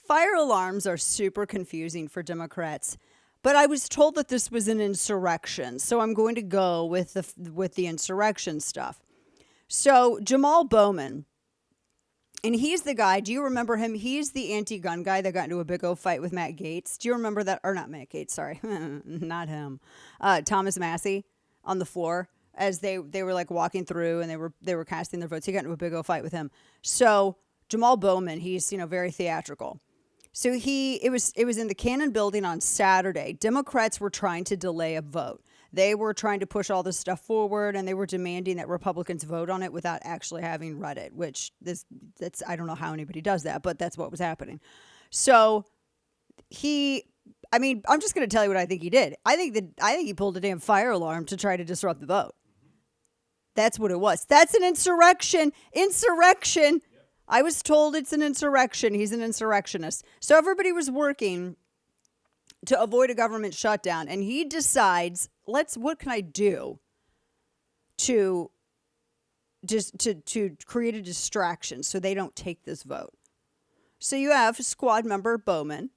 Fire alarms are super confusing for Democrats, but I was told that this was an insurrection, so I'm going to go with the insurrection stuff. So Jamaal Bowman, and he's the guy. Do you remember him? He's the anti-gun guy that got into a big old fight with Matt Gaetz. Do you remember that? Or not Matt Gaetz? Sorry, not him. Thomas Massey on the floor as they were like walking through and they were casting their votes. He got into a big old fight with him. So Jamaal Bowman, he's very theatrical. So it was in the Cannon building on Saturday. Democrats were trying to delay a vote. They were trying to push all this stuff forward, and they were demanding that Republicans vote on it without actually having read it, which that's I don't know how anybody does that, but that's what was happening. So I'm just going to tell you what I think he did. I think he pulled a damn fire alarm to try to disrupt the vote. That's what it was. That's an insurrection. Insurrection. Yep. I was told it's an insurrection. He's an insurrectionist. So everybody was working to avoid a government shutdown, and he decides, what can I do to create a distraction so they don't take this vote? So you have squad member Bowman.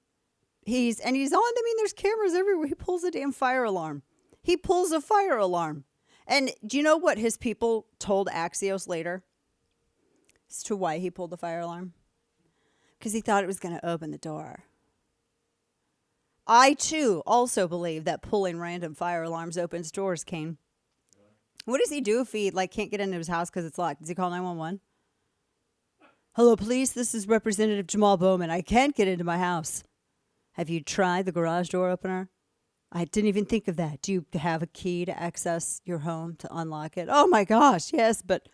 He's on. There's cameras everywhere. He pulls a damn fire alarm. He pulls a fire alarm. And do you know what his people told Axios later as to why he pulled the fire alarm? Because he thought it was going to open the door. I, too, also believe that pulling random fire alarms opens doors, Kane. What does he do if he can't get into his house because it's locked? Does he call 911? Hello, police. This is Representative Jamaal Bowman. I can't get into my house. Have you tried the garage door opener? I didn't even think of that. Do you have a key to access your home to unlock it? Oh, my gosh, yes, but...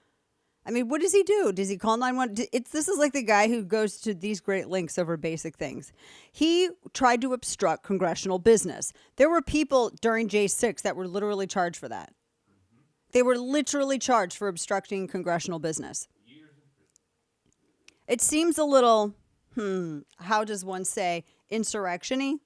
what does he do? Does he call 911? This is like the guy who goes to these great lengths over basic things. He tried to obstruct congressional business. There were people during J6 that were literally charged for that. They were literally charged for obstructing congressional business. It seems a little, how does one say, insurrection-y?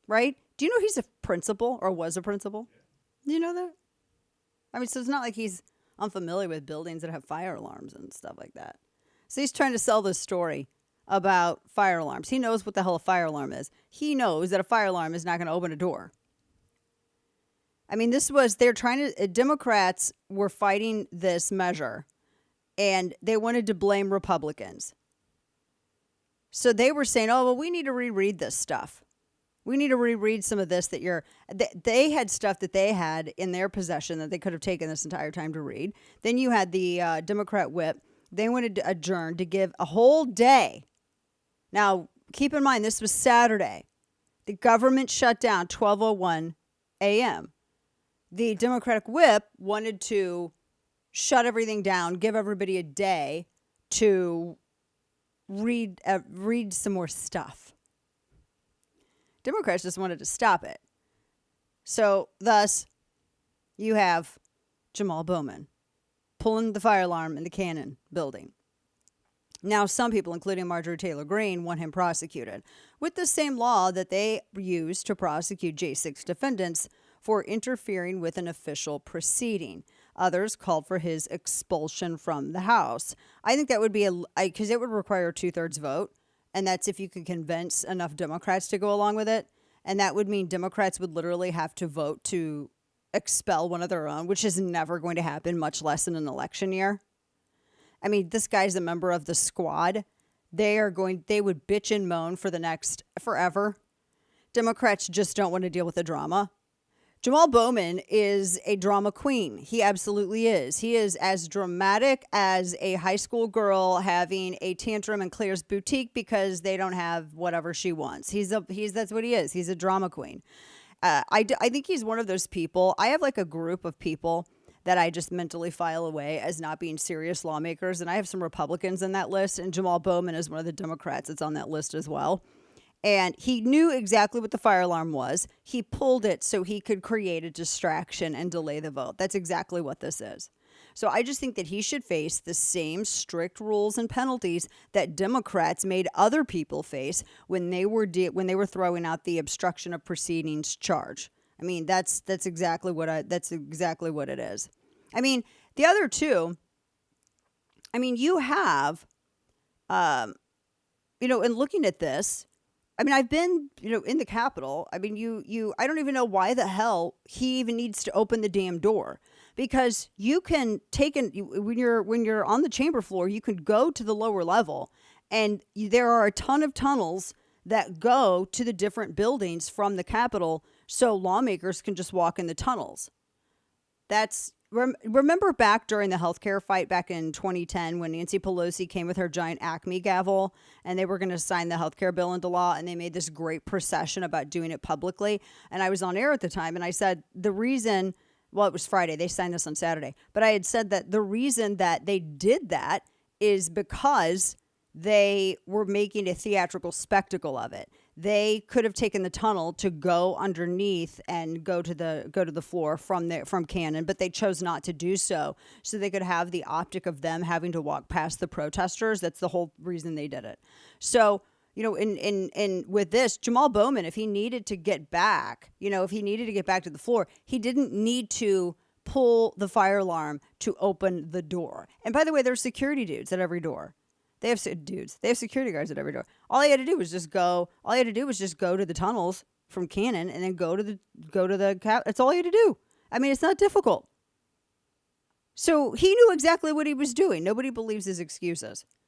Right? Do you know he's a principal or was a principal? Yeah. Do you know that? So it's not like he's unfamiliar with buildings that have fire alarms and stuff like that. So he's trying to sell this story about fire alarms. He knows what the hell a fire alarm is. He knows that a fire alarm is not going to open a door. Democrats were fighting this measure, and they wanted to blame Republicans. So they were saying, we need to reread this stuff. We need to reread some of this they had stuff that they had in their possession that they could have taken this entire time to read. Then you had the Democrat whip. They wanted to adjourn to give a whole day. Now, keep in mind, this was Saturday. The government shut down 12:01 a.m. The Democratic whip wanted to shut everything down, give everybody a day to read some more stuff. Democrats just wanted to stop it. So, thus, you have Jamaal Bowman pulling the fire alarm in the Cannon building. Now, some people, including Marjorie Taylor Greene, want him prosecuted with the same law that they used to prosecute J6 defendants for interfering with an official proceeding. Others called for his expulsion from the House. I think that would be because it would require a 2/3 vote. And that's if you could convince enough Democrats to go along with it. And that would mean Democrats would literally have to vote to expel one of their own, which is never going to happen, much less in an election year. This guy's a member of the squad. They would bitch and moan for the next forever. Democrats just don't want to deal with the drama. Jamaal Bowman is a drama queen. He absolutely is. He is as dramatic as a high school girl having a tantrum in Claire's boutique because they don't have whatever she wants. That's what he is. He's a drama queen. I think he's one of those people. I have a group of people that I just mentally file away as not being serious lawmakers. And I have some Republicans in that list. And Jamaal Bowman is one of the Democrats that's on that list as well. And he knew exactly what the fire alarm was. He pulled it so he could create a distraction and delay the vote. That's exactly what this is. So I just think that he should face the same strict rules and penalties that Democrats made other people face when they were throwing out the obstruction of proceedings charge. That's exactly what it is. The other two. You have and looking at this, I mean, I've been, in the Capitol. I mean, I don't even know why the hell he even needs to open the damn door, because you can when you're on the chamber floor, you can go to the lower level, and there are a ton of tunnels that go to the different buildings from the Capitol, so lawmakers can just walk in the tunnels. Remember back during the healthcare fight back in 2010 when Nancy Pelosi came with her giant Acme gavel and they were going to sign the healthcare bill into law, and they made this great procession about doing it publicly. And I was on air at the time, and I said the reason, well, it was Friday, they signed this on Saturday, but I had said that the reason that they did that is because they were making a theatrical spectacle of it. They could have taken the tunnel to go underneath and go to the floor from Cannon, but they chose not to do so they could have the optic of them having to walk past the protesters. That's the whole reason they did it. So, in with this, Jamaal Bowman, if he needed to get back, to the floor, he didn't need to pull the fire alarm to open the door. And by the way, there's security dudes at every door. They have security guards at every door. All he had to do was just go to the tunnels from Cannon and then go to the cap. That's all he had to do. I mean, it's not difficult. So he knew exactly what he was doing. Nobody believes his excuses.